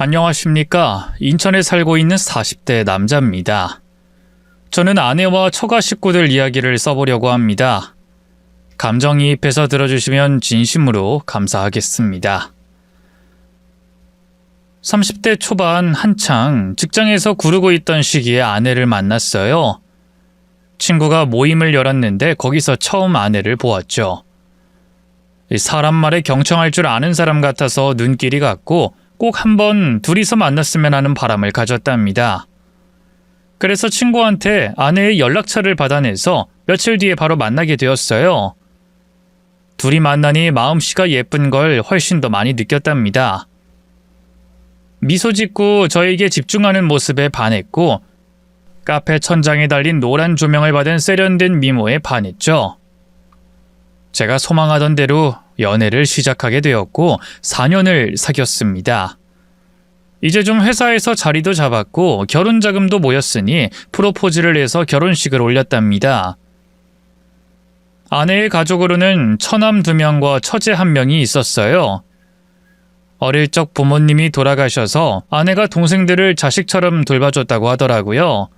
안녕하십니까. 인천에 살고 있는 40대 남자입니다. 저는 아내와 처가 식구들 이야기를 써보려고 합니다. 감정이입해서 들어주시면 진심으로 감사하겠습니다. 30대 초반 한창 직장에서 구르고 있던 시기에 아내를 만났어요. 친구가 모임을 열었는데 거기서 처음 아내를 보았죠. 사람 말에 경청할 줄 아는 사람 같아서 눈길이 갔고 꼭 한번 둘이서 만났으면 하는 바람을 가졌답니다. 그래서 친구한테 아내의 연락처를 받아내서 며칠 뒤에 바로 만나게 되었어요. 둘이 만나니 마음씨가 예쁜 걸 훨씬 더 많이 느꼈답니다. 미소 짓고 저에게 집중하는 모습에 반했고 카페 천장에 달린 노란 조명을 받은 세련된 미모에 반했죠. 제가 소망하던 대로 연애를 시작하게 되었고 4년을 사귀었습니다. 이제 좀 회사에서 자리도 잡았고 결혼 자금도 모였으니 프로포즈를 해서 결혼식을 올렸답니다. 아내의 가족으로는 처남 2명과 처제 1명이 있었어요. 어릴 적 부모님이 돌아가셔서 아내가 동생들을 자식처럼 돌봐줬다고 하더라고요.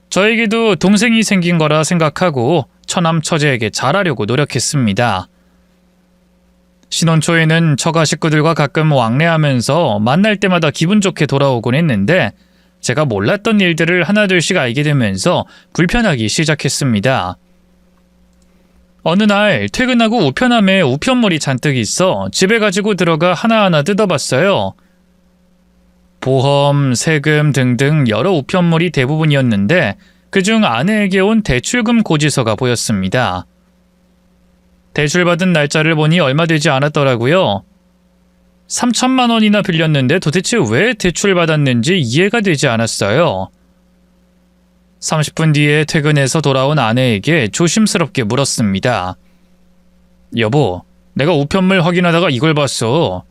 저에게도 동생이 생긴 거라 생각하고 처남 처제에게 잘하려고 노력했습니다. 신혼 초에는 처가 식구들과 가끔 왕래하면서 만날 때마다 기분 좋게 돌아오곤 했는데 제가 몰랐던 일들을 하나둘씩 알게 되면서 불편하기 시작했습니다. 어느 날 퇴근하고 우편함에 우편물이 잔뜩 있어 집에 가지고 들어가 하나하나 뜯어봤어요. 보험, 세금 등등 여러 우편물이 대부분이었는데 그중 아내에게 온 대출금 고지서가 보였습니다. 대출받은 날짜를 보니 얼마 되지 않았더라고요. 3천만 원이나 빌렸는데 도대체 왜 대출받았는지 이해가 되지 않았어요. 30분 뒤에 퇴근해서 돌아온 아내에게 조심스럽게 물었습니다. 여보, 내가 우편물 확인하다가 이걸 봤어.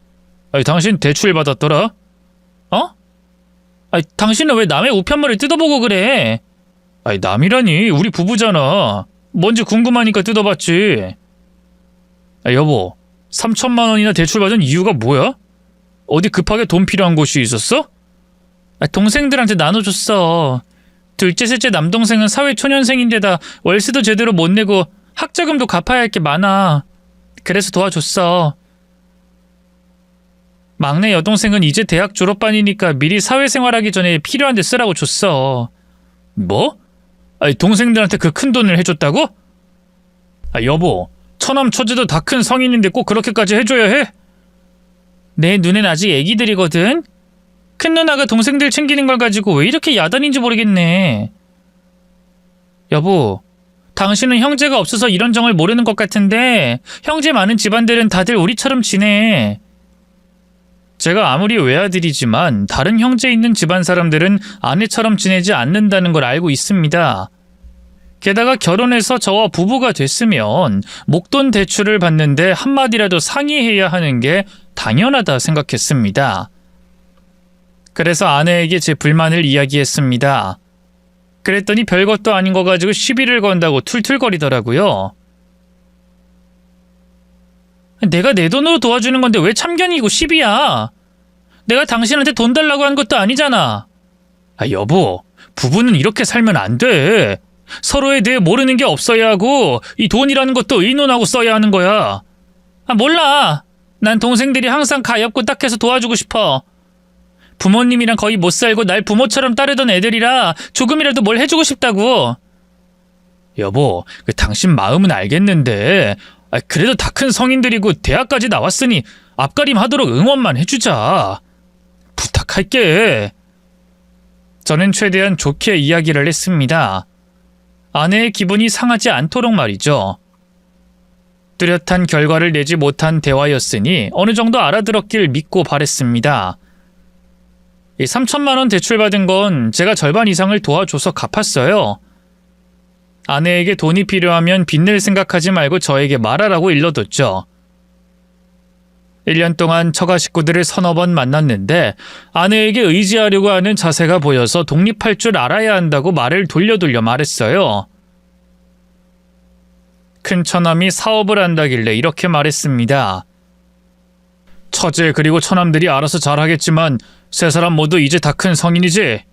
당신 대출받았더라? 어? 당신은 왜 남의 우편물을 뜯어보고 그래? 남이라니 우리 부부잖아. 뭔지 궁금하니까 뜯어봤지. 여보, 3천만 원이나 대출받은 이유가 뭐야? 어디 급하게 돈 필요한 곳이 있었어? 동생들한테 나눠줬어. 둘째, 셋째 남동생은 사회초년생인데다 월세도 제대로 못 내고 학자금도 갚아야 할 게 많아. 그래서 도와줬어. 막내 여동생은 이제 대학 졸업반이니까 미리 사회생활하기 전에 필요한 데 쓰라고 줬어. 뭐? 동생들한테 그 큰 돈을 해줬다고? 여보, 처남 처제도 다 큰 성인인데 꼭 그렇게까지 해줘야 해? 내 눈엔 아직 애기들이거든? 큰 누나가 동생들 챙기는 걸 가지고 왜 이렇게 야단인지 모르겠네. 여보, 당신은 형제가 없어서 이런 정을 모르는 것 같은데 형제 많은 집안들은 다들 우리처럼 지내. 제가 아무리 외아들이지만 다른 형제 있는 집안 사람들은 아내처럼 지내지 않는다는 걸 알고 있습니다. 게다가 결혼해서 저와 부부가 됐으면 목돈 대출을 받는데 한마디라도 상의해야 하는 게 당연하다 생각했습니다. 그래서 아내에게 제 불만을 이야기했습니다. 그랬더니 별것도 아닌 거 가지고 시비를 건다고 툴툴거리더라고요. 내가 내 돈으로 도와주는 건데 왜 참견이고 시비야? 내가 당신한테 돈 달라고 한 것도 아니잖아. 여보, 부부는 이렇게 살면 안 돼. 서로에 대해 모르는 게 없어야 하고 이 돈이라는 것도 의논하고 써야 하는 거야. 몰라. 난 동생들이 항상 가엾고 딱해서 도와주고 싶어. 부모님이랑 거의 못 살고 날 부모처럼 따르던 애들이라 조금이라도 뭘 해주고 싶다고. 여보, 당신 마음은 알겠는데 그래도 다 큰 성인들이고 대학까지 나왔으니 앞가림 하도록 응원만 해주자. 부탁할게. 저는 최대한 좋게 이야기를 했습니다. 아내의 기분이 상하지 않도록 말이죠. 뚜렷한 결과를 내지 못한 대화였으니 어느 정도 알아들었길 믿고 바랬습니다. 3천만 원 대출받은 건 제가 절반 이상을 도와줘서 갚았어요. 아내에게 돈이 필요하면 빚낼 생각하지 말고 저에게 말하라고 일러뒀죠. 1년 동안 처가 식구들을 서너 번 만났는데 아내에게 의지하려고 하는 자세가 보여서 독립할 줄 알아야 한다고 말을 돌려 말했어요. 큰 처남이 사업을 한다길래 이렇게 말했습니다. 처제 그리고 처남들이 알아서 잘하겠지만 세 사람 모두 이제 다 큰 성인이지.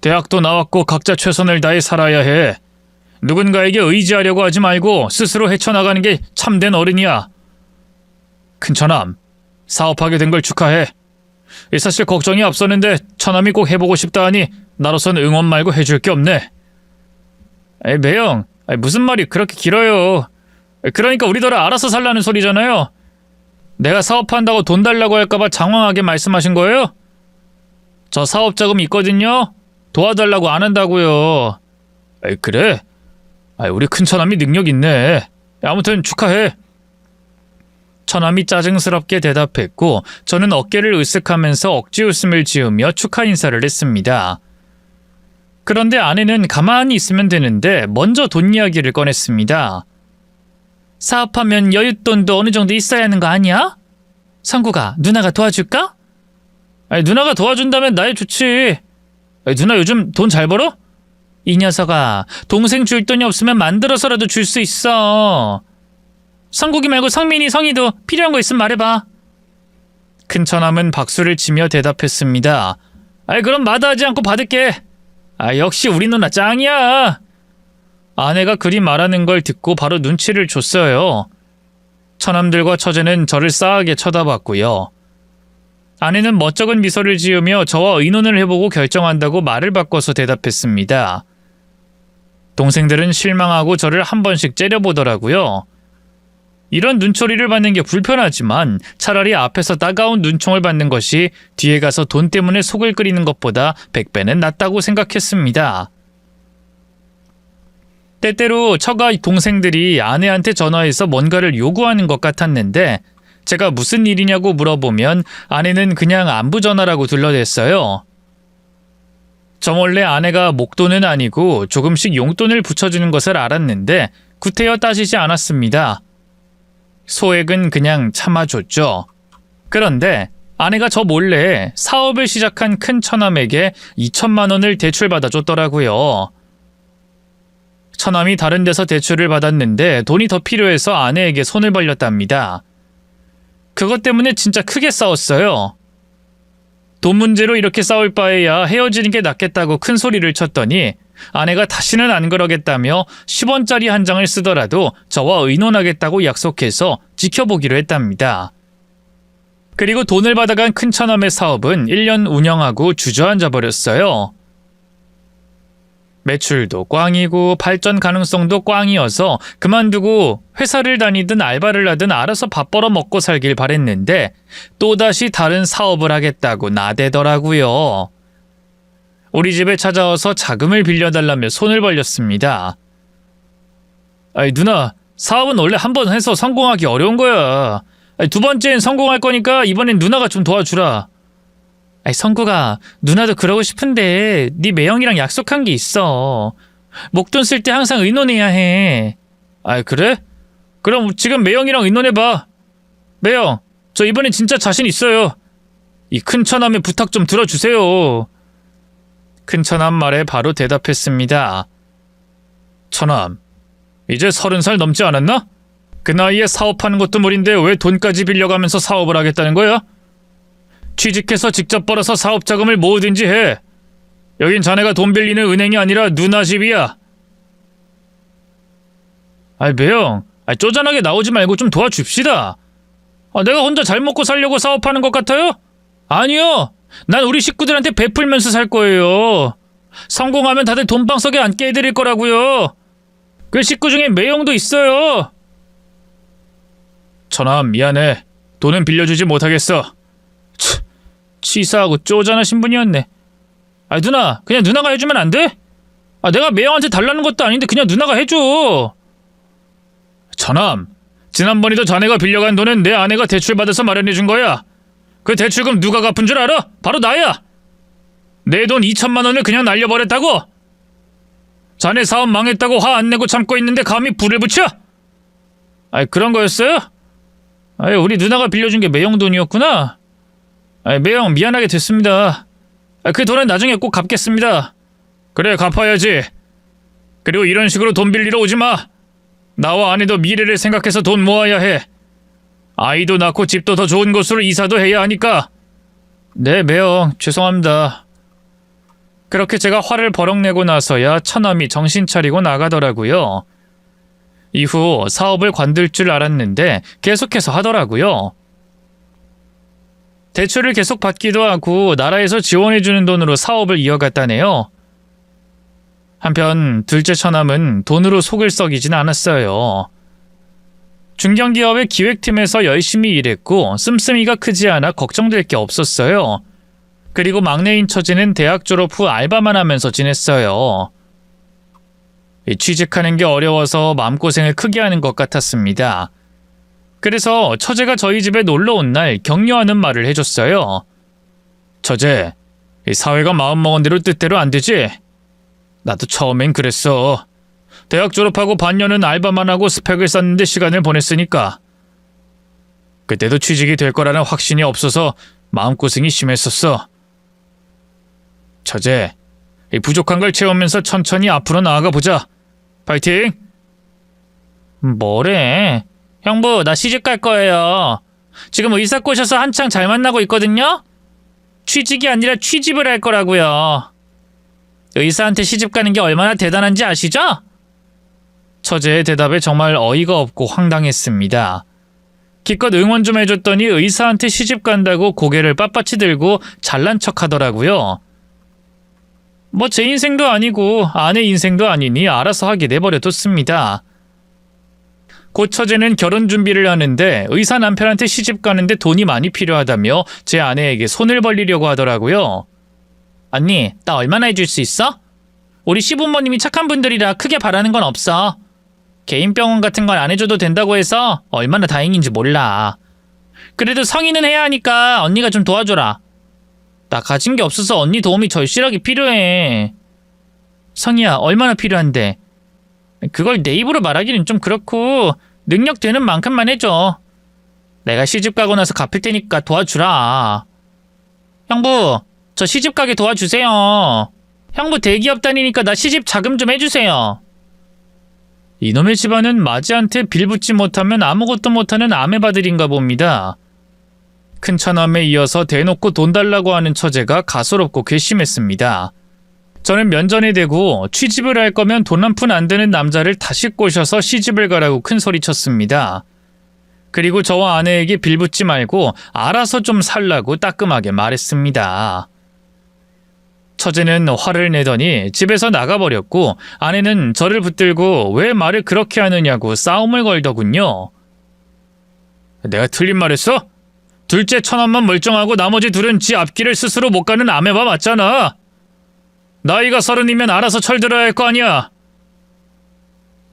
대학도 나왔고 각자 최선을 다해 살아야 해. 누군가에게 의지하려고 하지 말고 스스로 헤쳐나가는 게 참된 어른이야. 큰처남, 사업하게 된 걸 축하해. 사실 걱정이 앞섰는데 처남이 꼭 해보고 싶다 하니 나로선 응원 말고 해줄 게 없네. 매형, 무슨 말이 그렇게 길어요. 그러니까 우리더러 알아서 살라는 소리잖아요. 내가 사업한다고 돈 달라고 할까봐 장황하게 말씀하신 거예요? 저 사업자금 있거든요. 도와달라고 안 한다고요. 그래? 우리 큰처남이 능력 있네. 아무튼 축하해. 처남이 짜증스럽게 대답했고 저는 어깨를 으쓱하면서 억지 웃음을 지으며 축하 인사를 했습니다. 그런데 아내는 가만히 있으면 되는데 먼저 돈 이야기를 꺼냈습니다. 사업하면 여윳돈도 어느 정도 있어야 하는 거 아니야? 성구가 누나가 도와줄까? 누나가 도와준다면 나야 좋지. 누나 요즘 돈 잘 벌어? 이 녀석아, 동생 줄 돈이 없으면 만들어서라도 줄 수 있어. 성국이 말고 성민이, 성희도 필요한 거 있으면 말해봐. 큰처남은 박수를 치며 대답했습니다. 그럼 마다하지 않고 받을게. 역시 우리 누나 짱이야. 아내가 그리 말하는 걸 듣고 바로 눈치를 줬어요. 처남들과 처제는 저를 싸하게 쳐다봤고요. 아내는 멋쩍은 미소를 지으며 저와 의논을 해보고 결정한다고 말을 바꿔서 대답했습니다. 동생들은 실망하고 저를 한 번씩 째려보더라고요. 이런 눈초리를 받는 게 불편하지만 차라리 앞에서 따가운 눈총을 받는 것이 뒤에 가서 돈 때문에 속을 끓이는 것보다 100배는 낫다고 생각했습니다. 때때로 처가 동생들이 아내한테 전화해서 뭔가를 요구하는 것 같았는데 제가 무슨 일이냐고 물어보면 아내는 그냥 안부 전화라고 둘러댔어요. 저 몰래 아내가 목돈은 아니고 조금씩 용돈을 붙여주는 것을 알았는데 구태여 따지지 않았습니다. 소액은 그냥 참아줬죠. 그런데 아내가 저 몰래 사업을 시작한 큰 처남에게 2천만 원을 대출받아줬더라고요. 처남이 다른 데서 대출을 받았는데 돈이 더 필요해서 아내에게 손을 벌렸답니다. 그것 때문에 진짜 크게 싸웠어요. 돈 문제로 이렇게 싸울 바에야 헤어지는 게 낫겠다고 큰 소리를 쳤더니 아내가 다시는 안 그러겠다며 10원짜리 한 장을 쓰더라도 저와 의논하겠다고 약속해서 지켜보기로 했답니다. 그리고 돈을 받아간 큰처남의 사업은 1년 운영하고 주저앉아 버렸어요. 매출도 꽝이고 발전 가능성도 꽝이어서 그만두고 회사를 다니든 알바를 하든 알아서 밥 벌어 먹고 살길 바랬는데 또다시 다른 사업을 하겠다고 나대더라고요. 우리 집에 찾아와서 자금을 빌려달라며 손을 벌렸습니다. 누나, 사업은 원래 한 번 해서 성공하기 어려운 거야. 두 번째엔 성공할 거니까 이번엔 누나가 좀 도와주라. 성구가, 누나도 그러고 싶은데 네 매형이랑 약속한 게 있어. 목돈 쓸 때 항상 의논해야 해. 그래? 그럼 지금 매형이랑 의논해봐. 매형, 저 이번엔 진짜 자신 있어요. 이 큰처남의 부탁 좀 들어주세요. 큰처남 말에 바로 대답했습니다. 처남, 이제 30살 넘지 않았나? 그 나이에 사업하는 것도 무리인데 왜 돈까지 빌려가면서 사업을 하겠다는 거야? 취직해서 직접 벌어서 사업 자금을 모으든지 해. 여긴 자네가 돈 빌리는 은행이 아니라 누나 집이야. 매형, 쪼잔하게 나오지 말고 좀 도와줍시다. 내가 혼자 잘 먹고 살려고 사업하는 것 같아요? 아니요. 난 우리 식구들한테 베풀면서 살 거예요. 성공하면 다들 돈방석에 앉게 해드릴 거라고요. 그 식구 중에 매형도 있어요. 처남, 미안해. 돈은 빌려주지 못하겠어. 치사하고 쪼잔하신 분이었네. 누나, 그냥 누나가 해주면 안 돼? 내가 매형한테 달라는 것도 아닌데 그냥 누나가 해줘. 처남, 지난번에도 자네가 빌려간 돈은 내 아내가 대출받아서 마련해준 거야. 그 대출금 누가 갚은 줄 알아? 바로 나야. 내 돈 2천만 원을 그냥 날려버렸다고? 자네 사업 망했다고 화 안 내고 참고 있는데 감히 불을 붙여? 그런 거였어요? 우리 누나가 빌려준 게 매형 돈이었구나. 매형, 미안하게 됐습니다. 그 돈은 나중에 꼭 갚겠습니다. 그래, 갚아야지. 그리고 이런 식으로 돈 빌리러 오지 마. 나와 아내도 미래를 생각해서 돈 모아야 해. 아이도 낳고 집도 더 좋은 곳으로 이사도 해야 하니까. 네, 매형, 죄송합니다. 그렇게 제가 화를 버럭 내고 나서야 처남이 정신 차리고 나가더라고요. 이후 사업을 관둘 줄 알았는데 계속해서 하더라고요. 대출을 계속 받기도 하고 나라에서 지원해주는 돈으로 사업을 이어갔다네요. 한편 둘째 처남은 돈으로 속을 썩이진 않았어요. 중견기업의 기획팀에서 열심히 일했고 씀씀이가 크지 않아 걱정될 게 없었어요. 그리고 막내인 처제는 대학 졸업 후 알바만 하면서 지냈어요. 취직하는 게 어려워서 마음고생을 크게 하는 것 같았습니다. 그래서 처제가 저희 집에 놀러 온 날 격려하는 말을 해줬어요. 처제, 사회가 마음먹은 대로 뜻대로 안 되지? 나도 처음엔 그랬어. 대학 졸업하고 반년은 알바만 하고 스펙을 쌓는데 시간을 보냈으니까. 그때도 취직이 될 거라는 확신이 없어서 마음고생이 심했었어. 처제, 부족한 걸 채우면서 천천히 앞으로 나아가 보자. 파이팅! 뭐래? 형부, 나 시집 갈 거예요. 지금 의사 꼬셔서 한창 잘 만나고 있거든요? 취직이 아니라 취집을 할 거라고요. 의사한테 시집 가는 게 얼마나 대단한지 아시죠? 처제의 대답에 정말 어이가 없고 황당했습니다. 기껏 응원 좀 해줬더니 의사한테 시집 간다고 고개를 빳빳이 들고 잘난 척 하더라고요. 뭐 제 인생도 아니고 아내 인생도 아니니 알아서 하게 내버려뒀습니다. 곧 처제는 결혼 준비를 하는데 의사 남편한테 시집 가는데 돈이 많이 필요하다며 제 아내에게 손을 벌리려고 하더라고요. 언니, 나 얼마나 해줄 수 있어? 우리 시부모님이 착한 분들이라 크게 바라는 건 없어. 개인 병원 같은 건 안 해줘도 된다고 해서 얼마나 다행인지 몰라. 그래도 성인은 해야 하니까 언니가 좀 도와줘라. 나 가진 게 없어서 언니 도움이 절실하게 필요해. 성희야, 얼마나 필요한데? 그걸 내 입으로 말하기는 좀 그렇고 능력 되는 만큼만 해줘. 내가 시집 가고 나서 갚을 테니까 도와주라. 형부, 저 시집 가게 도와주세요. 형부 대기업 다니니까 나 시집 자금 좀 해주세요. 이놈의 집안은 마지한테 빌붙지 못하면 아무것도 못하는 아메바들인가 봅니다. 큰 처남에 이어서 대놓고 돈 달라고 하는 처제가 가소롭고 괘씸했습니다. 저는 면전에 대고 취집을 할 거면 돈 한 푼 안 되는 남자를 다시 꼬셔서 시집을 가라고 큰 소리 쳤습니다. 그리고 저와 아내에게 빌붙지 말고 알아서 좀 살라고 따끔하게 말했습니다. 처제는 화를 내더니 집에서 나가버렸고 아내는 저를 붙들고 왜 말을 그렇게 하느냐고 싸움을 걸더군요. 내가 틀린 말 했어? 둘째 처남만 멀쩡하고 나머지 둘은 지 앞길을 스스로 못 가는 아메바 맞잖아. 나이가 30이면 알아서 철들어야 할 거 아니야.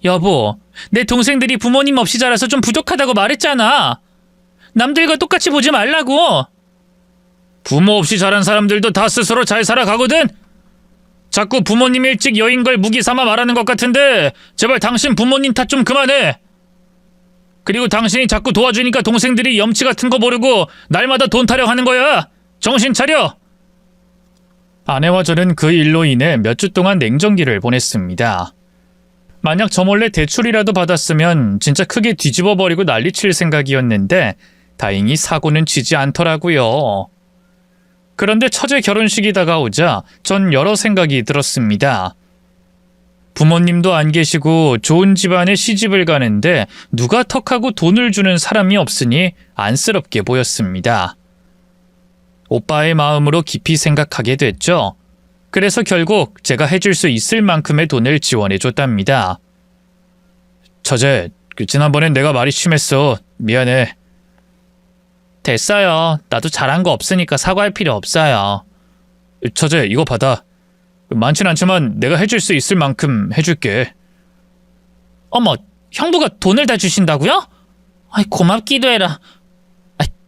여보, 내 동생들이 부모님 없이 자라서 좀 부족하다고 말했잖아. 남들과 똑같이 보지 말라고. 부모 없이 자란 사람들도 다 스스로 잘 살아가거든. 자꾸 부모님 일찍 여인 걸 무기 삼아 말하는 것 같은데 제발 당신 부모님 탓 좀 그만해. 그리고 당신이 자꾸 도와주니까 동생들이 염치 같은 거 모르고 날마다 돈 타령하는 거야. 정신 차려. 아내와 저는 그 일로 인해 몇 주 동안 냉정기를 보냈습니다. 만약 저 몰래 대출이라도 받았으면 진짜 크게 뒤집어버리고 난리칠 생각이었는데 다행히 사고는 치지 않더라고요. 그런데 처제 결혼식이 다가오자 전 여러 생각이 들었습니다. 부모님도 안 계시고 좋은 집안에 시집을 가는데 누가 턱하고 돈을 주는 사람이 없으니 안쓰럽게 보였습니다. 오빠의 마음으로 깊이 생각하게 됐죠. 그래서 결국 제가 해줄 수 있을 만큼의 돈을 지원해줬답니다. 처제, 지난번엔 내가 말이 심했어. 미안해. 됐어요. 나도 잘한 거 없으니까 사과할 필요 없어요. 처제, 이거 받아. 많진 않지만 내가 해줄 수 있을 만큼 해줄게. 어머, 형부가 돈을 다 주신다고요? 아이, 고맙기도 해라.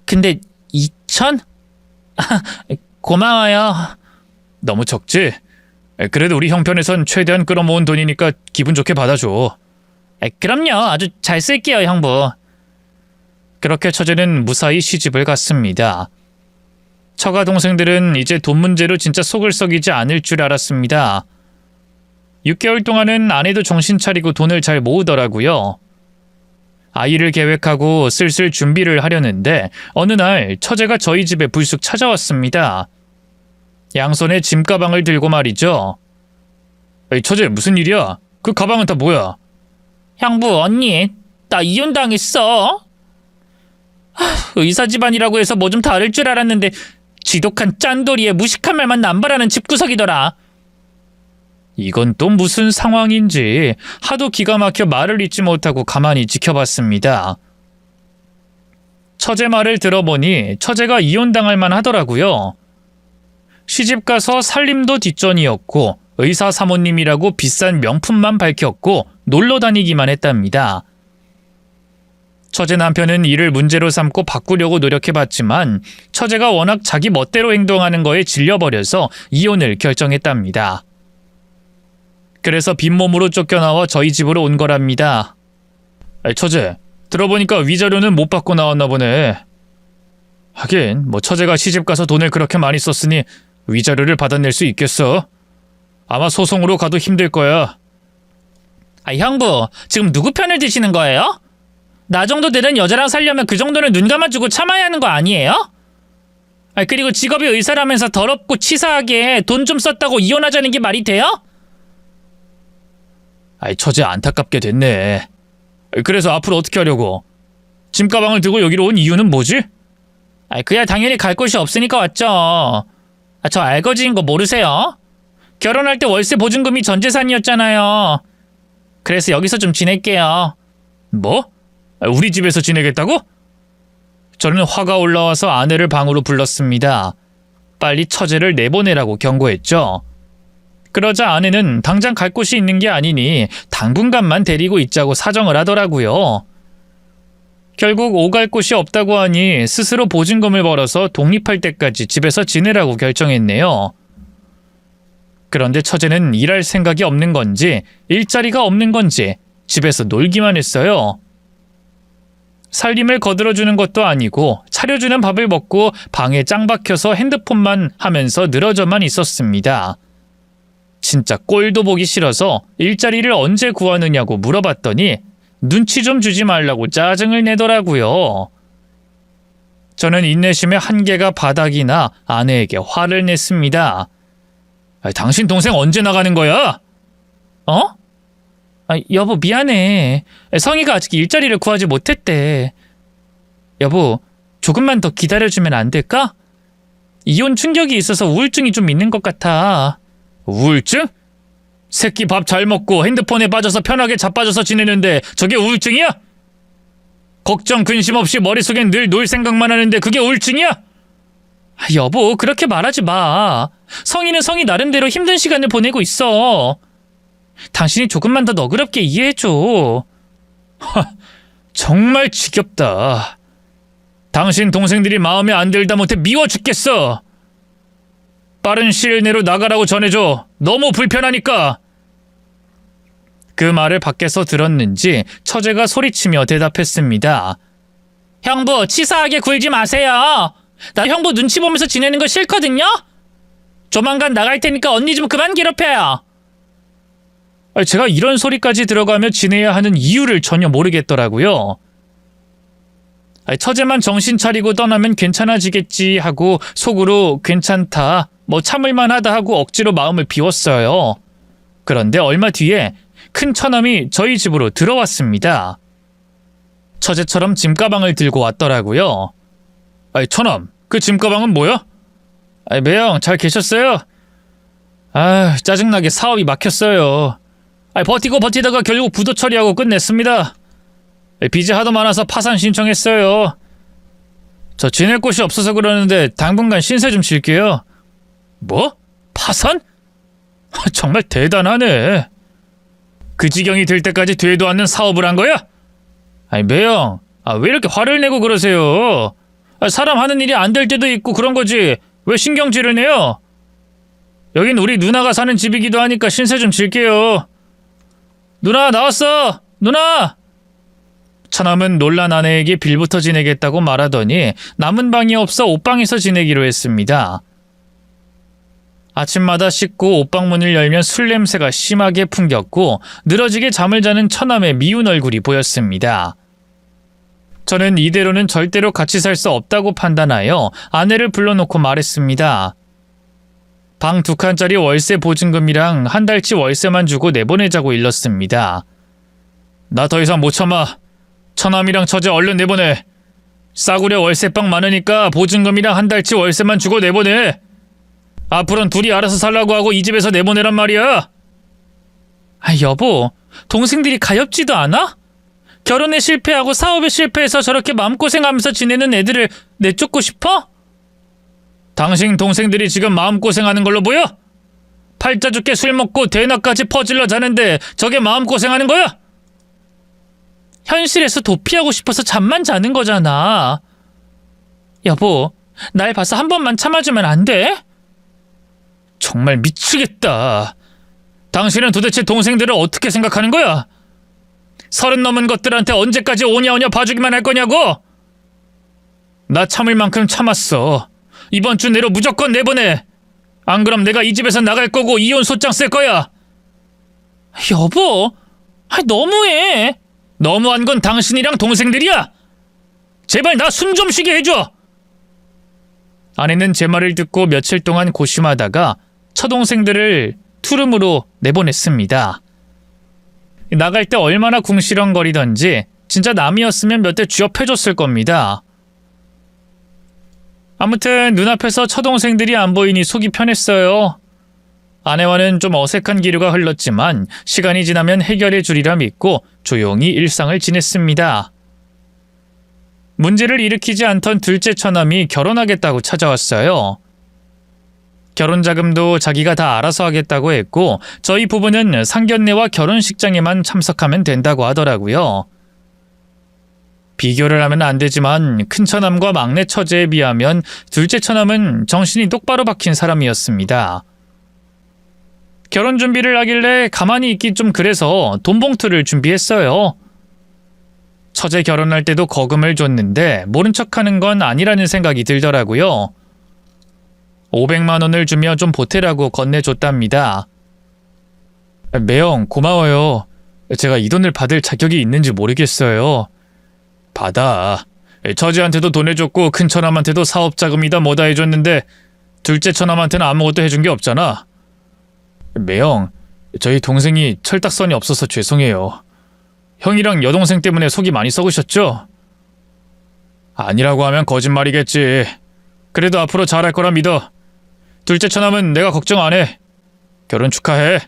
근데 2천? 고마워요. 너무 적지? 그래도 우리 형편에선 최대한 끌어모은 돈이니까 기분 좋게 받아줘. 그럼요. 아주 잘 쓸게요, 형부. 그렇게 처제는 무사히 시집을 갔습니다. 처가 동생들은 이제 돈 문제로 진짜 속을 썩이지 않을 줄 알았습니다. 6개월 동안은 아내도 정신 차리고 돈을 잘 모으더라고요. 아이를 계획하고 슬슬 준비를 하려는데 어느 날 처제가 저희 집에 불쑥 찾아왔습니다. 양손에 짐가방을 들고 말이죠. 에이, 처제 무슨 일이야? 그 가방은 다 뭐야? 형부, 언니, 나 이혼당했어. 의사 집안이라고 해서 뭐 좀 다를 줄 알았는데 지독한 짠돌이에 무식한 말만 남발하는 집구석이더라. 이건 또 무슨 상황인지 하도 기가 막혀 말을 잇지 못하고 가만히 지켜봤습니다. 처제 말을 들어보니 처제가 이혼당할 만하더라고요. 시집가서 살림도 뒷전이었고 의사 사모님이라고 비싼 명품만 밝혔고 놀러 다니기만 했답니다. 처제 남편은 이를 문제로 삼고 바꾸려고 노력해봤지만 처제가 워낙 자기 멋대로 행동하는 거에 질려버려서 이혼을 결정했답니다. 그래서 빈몸으로 쫓겨나와 저희 집으로 온 거랍니다. 처제, 들어보니까 위자료는 못 받고 나왔나 보네. 하긴 뭐 처제가 시집가서 돈을 그렇게 많이 썼으니 위자료를 받아낼 수 있겠어? 아마 소송으로 가도 힘들 거야. 형부, 지금 누구 편을 드시는 거예요? 나 정도 되는 여자랑 살려면 그 정도는 눈 감아주고 참아야 하는 거 아니에요? 그리고 직업이 의사라면서 더럽고 치사하게 돈 좀 썼다고 이혼하자는 게 말이 돼요? 처제 안타깝게 됐네. 그래서 앞으로 어떻게 하려고? 짐가방을 들고 여기로 온 이유는 뭐지? 그야 당연히 갈 곳이 없으니까 왔죠. 저 알거지인 거 모르세요? 결혼할 때 월세 보증금이 전 재산이었잖아요. 그래서 여기서 좀 지낼게요. 뭐? 우리 집에서 지내겠다고? 저는 화가 올라와서 아내를 방으로 불렀습니다. 빨리 처제를 내보내라고 경고했죠. 그러자 아내는 당장 갈 곳이 있는 게 아니니 당분간만 데리고 있자고 사정을 하더라고요. 결국 오갈 곳이 없다고 하니 스스로 보증금을 벌어서 독립할 때까지 집에서 지내라고 결정했네요. 그런데 처제는 일할 생각이 없는 건지 일자리가 없는 건지 집에서 놀기만 했어요. 살림을 거들어주는 것도 아니고 차려주는 밥을 먹고 방에 짱 박혀서 핸드폰만 하면서 늘어져만 있었습니다. 진짜 꼴도 보기 싫어서 일자리를 언제 구하느냐고 물어봤더니 눈치 좀 주지 말라고 짜증을 내더라고요. 저는 인내심의 한계가 바닥이 나 아내에게 화를 냈습니다. 당신 동생 언제 나가는 거야? 여보 미안해. 성희가 아직 일자리를 구하지 못했대. 여보, 조금만 더 기다려주면 안 될까? 이혼 충격이 있어서 우울증이 좀 있는 것 같아. 우울증? 새끼 밥 잘 먹고 핸드폰에 빠져서 편하게 자빠져서 지내는데 저게 우울증이야? 걱정 근심 없이 머릿속엔 늘 놀 생각만 하는데 그게 우울증이야? 여보, 그렇게 말하지 마. 성희는 성희 나름대로 힘든 시간을 보내고 있어. 당신이 조금만 더 너그럽게 이해해줘. 정말 지겹다. 당신 동생들이 마음에 안 들다 못해 미워 죽겠어. 빠른 시일 내로 나가라고 전해줘. 너무 불편하니까. 그 말을 밖에서 들었는지 처제가 소리치며 대답했습니다. 형부, 치사하게 굴지 마세요. 나 형부 눈치 보면서 지내는 거 싫거든요? 조만간 나갈 테니까 언니 좀 그만 괴롭혀요. 제가 이런 소리까지 들어가며 지내야 하는 이유를 전혀 모르겠더라고요. 처제만 정신 차리고 떠나면 괜찮아지겠지 하고 속으로 괜찮다, 뭐 참을만 하다 하고 억지로 마음을 비웠어요. 그런데 얼마 뒤에 큰 처남이 저희 집으로 들어왔습니다. 처제처럼 짐가방을 들고 왔더라고요. 처남, 그 짐가방은 뭐야? 매형 잘 계셨어요? 짜증나게 사업이 막혔어요. 버티고 버티다가 결국 부도 처리하고 끝냈습니다. 빚이 하도 많아서 파산 신청했어요. 저 지낼 곳이 없어서 그러는데 당분간 신세 좀 질게요. 뭐? 파산? 정말 대단하네. 그 지경이 될 때까지 되도 않는 사업을 한 거야? 매형, 왜 이렇게 화를 내고 그러세요? 사람 하는 일이 안 될 때도 있고 그런 거지 왜 신경질을 내요? 여긴 우리 누나가 사는 집이기도 하니까 신세 좀 질게요. 누나 나왔어! 누나! 처남은 놀란 아내에게 빌부터 지내겠다고 말하더니 남은 방이 없어 옷방에서 지내기로 했습니다. 아침마다 씻고 옷방 문을 열면 술 냄새가 심하게 풍겼고 늘어지게 잠을 자는 처남의 미운 얼굴이 보였습니다. 저는 이대로는 절대로 같이 살 수 없다고 판단하여 아내를 불러놓고 말했습니다. 방 2칸짜리 월세 보증금이랑 한 달치 월세만 주고 내보내자고 일렀습니다. 나 더 이상 못 참아. 처남이랑 처제 얼른 내보내. 싸구려 월세방 많으니까 보증금이랑 한 달치 월세만 주고 내보내. 앞으로는 둘이 알아서 살라고 하고 이 집에서 내보내란 말이야. 여보, 동생들이 가엾지도 않아? 결혼에 실패하고 사업에 실패해서 저렇게 마음고생하면서 지내는 애들을 내쫓고 싶어? 당신 동생들이 지금 마음고생하는 걸로 보여? 팔자 죽게 술 먹고 대낮까지 퍼질러 자는데 저게 마음고생하는 거야? 현실에서 도피하고 싶어서 잠만 자는 거잖아. 여보, 날 봐서 한 번만 참아주면 안 돼? 정말 미치겠다. 당신은 도대체 동생들을 어떻게 생각하는 거야? 30 넘은 것들한테 언제까지 오냐오냐 봐주기만 할 거냐고? 나 참을 만큼 참았어. 이번 주 내로 무조건 내보내. 안 그럼 내가 이 집에서 나갈 거고 이혼 소장 쓸 거야. 여보, 너무해. 너무한 건 당신이랑 동생들이야. 제발 나 숨 좀 쉬게 해줘. 아내는 제 말을 듣고 며칠 동안 고심하다가 처동생들을 투룸으로 내보냈습니다. 나갈 때 얼마나 궁시렁거리던지 진짜 남이었으면 몇 대 쥐업해줬을 겁니다. 아무튼 눈앞에서 처동생들이 안 보이니 속이 편했어요. 아내와는 좀 어색한 기류가 흘렀지만 시간이 지나면 해결해 주리라 믿고 조용히 일상을 지냈습니다. 문제를 일으키지 않던 둘째 처남이 결혼하겠다고 찾아왔어요. 결혼 자금도 자기가 다 알아서 하겠다고 했고 저희 부부는 상견례와 결혼식장에만 참석하면 된다고 하더라고요. 비교를 하면 안 되지만 큰 처남과 막내 처제에 비하면 둘째 처남은 정신이 똑바로 박힌 사람이었습니다. 결혼 준비를 하길래 가만히 있기 좀 그래서 돈 봉투를 준비했어요. 처제 결혼할 때도 거금을 줬는데 모른 척하는 건 아니라는 생각이 들더라고요. 500만 원을 주며 좀 보태라고 건네줬답니다. 매형, 고마워요. 제가 이 돈을 받을 자격이 있는지 모르겠어요. 받아. 처제한테도 돈 해줬고 큰 처남한테도 사업자금이다 뭐다 해줬는데 둘째 처남한테는 아무것도 해준 게 없잖아. 매형, 저희 동생이 철딱선이 없어서 죄송해요. 형이랑 여동생 때문에 속이 많이 썩으셨죠? 아니라고 하면 거짓말이겠지. 그래도 앞으로 잘할 거라 믿어. 둘째 처남은 내가 걱정 안 해. 결혼 축하해.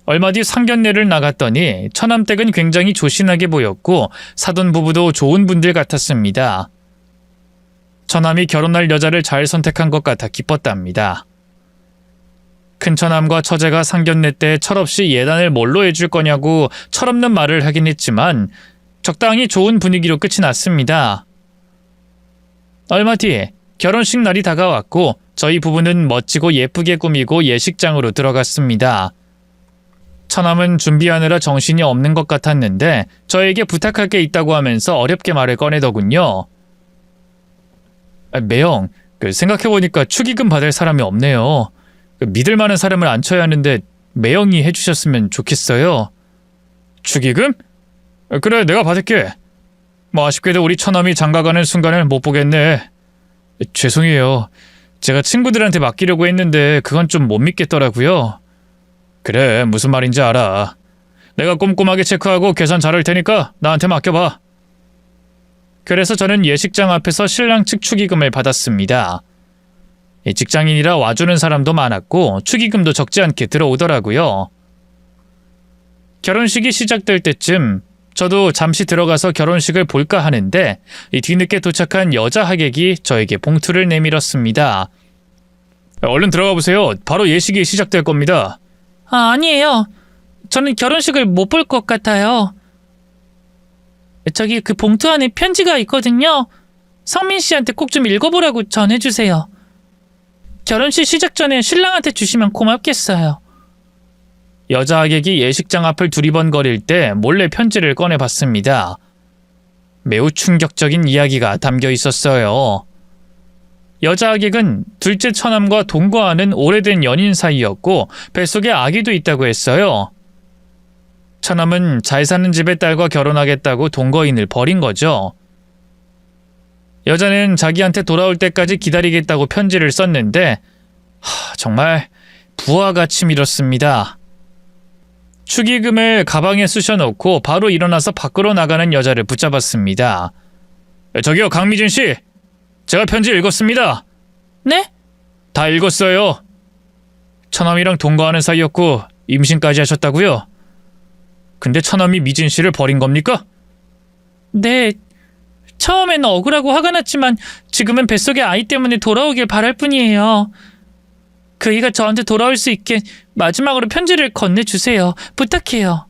얼마 뒤 상견례를 나갔더니 처남 댁은 굉장히 조신하게 보였고 사돈 부부도 좋은 분들 같았습니다. 처남이 결혼할 여자를 잘 선택한 것 같아 기뻤답니다. 큰 처남과 처제가 상견례 때 철없이 예단을 뭘로 해줄 거냐고 철없는 말을 하긴 했지만 적당히 좋은 분위기로 끝이 났습니다. 얼마 뒤 결혼식 날이 다가왔고 저희 부부는 멋지고 예쁘게 꾸미고 예식장으로 들어갔습니다. 처남은 준비하느라 정신이 없는 것 같았는데 저에게 부탁할 게 있다고 하면서 어렵게 말을 꺼내더군요. 매형, 생각해보니까 축의금 받을 사람이 없네요. 믿을 만한 사람을 앉혀야 하는데 매형이 해주셨으면 좋겠어요. 축의금? 그래, 내가 받을게. 아쉽게도 우리 처남이 장가가는 순간을 못 보겠네. 죄송해요. 제가 친구들한테 맡기려고 했는데 그건 좀 못 믿겠더라고요. 그래, 무슨 말인지 알아. 내가 꼼꼼하게 체크하고 계산 잘할 테니까 나한테 맡겨봐. 그래서 저는 예식장 앞에서 신랑 측 축의금을 받았습니다. 직장인이라 와주는 사람도 많았고 축의금도 적지 않게 들어오더라고요. 결혼식이 시작될 때쯤 저도 잠시 들어가서 결혼식을 볼까 하는데 뒤늦게 도착한 여자 하객이 저에게 봉투를 내밀었습니다. 얼른 들어가 보세요. 바로 예식이 시작될 겁니다. 아니에요. 저는 결혼식을 못 볼 것 같아요. 저기 그 봉투 안에 편지가 있거든요. 성민 씨한테 꼭 좀 읽어보라고 전해주세요. 결혼식 시작 전에 신랑한테 주시면 고맙겠어요. 여자 하객이 예식장 앞을 두리번거릴 때 몰래 편지를 꺼내봤습니다. 매우 충격적인 이야기가 담겨 있었어요. 여자 하객은 둘째 처남과 동거하는 오래된 연인 사이였고 뱃속에 아기도 있다고 했어요. 처남은 잘 사는 집의 딸과 결혼하겠다고 동거인을 버린 거죠. 여자는 자기한테 돌아올 때까지 기다리겠다고 편지를 썼는데 정말 부하같이 밀었습니다. 축의금을 가방에 쑤셔넣고 바로 일어나서 밖으로 나가는 여자를 붙잡았습니다. 저기요, 강미진 씨. 제가 편지 읽었습니다. 네? 다 읽었어요. 처남이랑 동거하는 사이였고 임신까지 하셨다고요? 근데 처남이 미진 씨를 버린 겁니까? 네. 처음에는 억울하고 화가 났지만 지금은 뱃속의 아이 때문에 돌아오길 바랄 뿐이에요. 그이가 저한테 돌아올 수 있게 마지막으로 편지를 건네주세요. 부탁해요.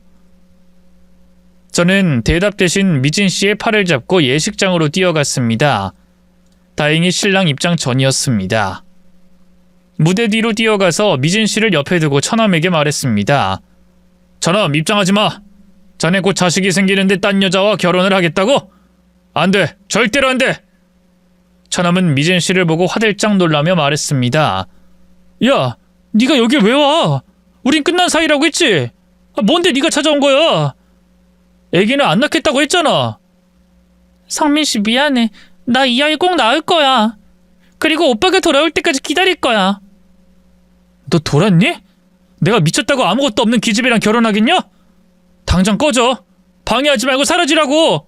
저는 대답 대신 미진 씨의 팔을 잡고 예식장으로 뛰어갔습니다. 다행히 신랑 입장 전이었습니다. 무대 뒤로 뛰어가서 미진 씨를 옆에 두고 처남에게 말했습니다. 처남, 입장하지 마. 자네 곧 자식이 생기는데 딴 여자와 결혼을 하겠다고? 안 돼. 절대로 안 돼. 처남은 미진 씨를 보고 화들짝 놀라며 말했습니다. 야, 네가 여길 왜 와? 우린 끝난 사이라고 했지? 뭔데 네가 찾아온 거야? 애기는 안 낳겠다고 했잖아. 성민 씨 미안해. 나 이 아이 꼭 낳을 거야. 그리고 오빠가 돌아올 때까지 기다릴 거야. 너 돌았니? 내가 미쳤다고 아무것도 없는 기집애랑 결혼하겠냐? 당장 꺼져. 방해하지 말고 사라지라고.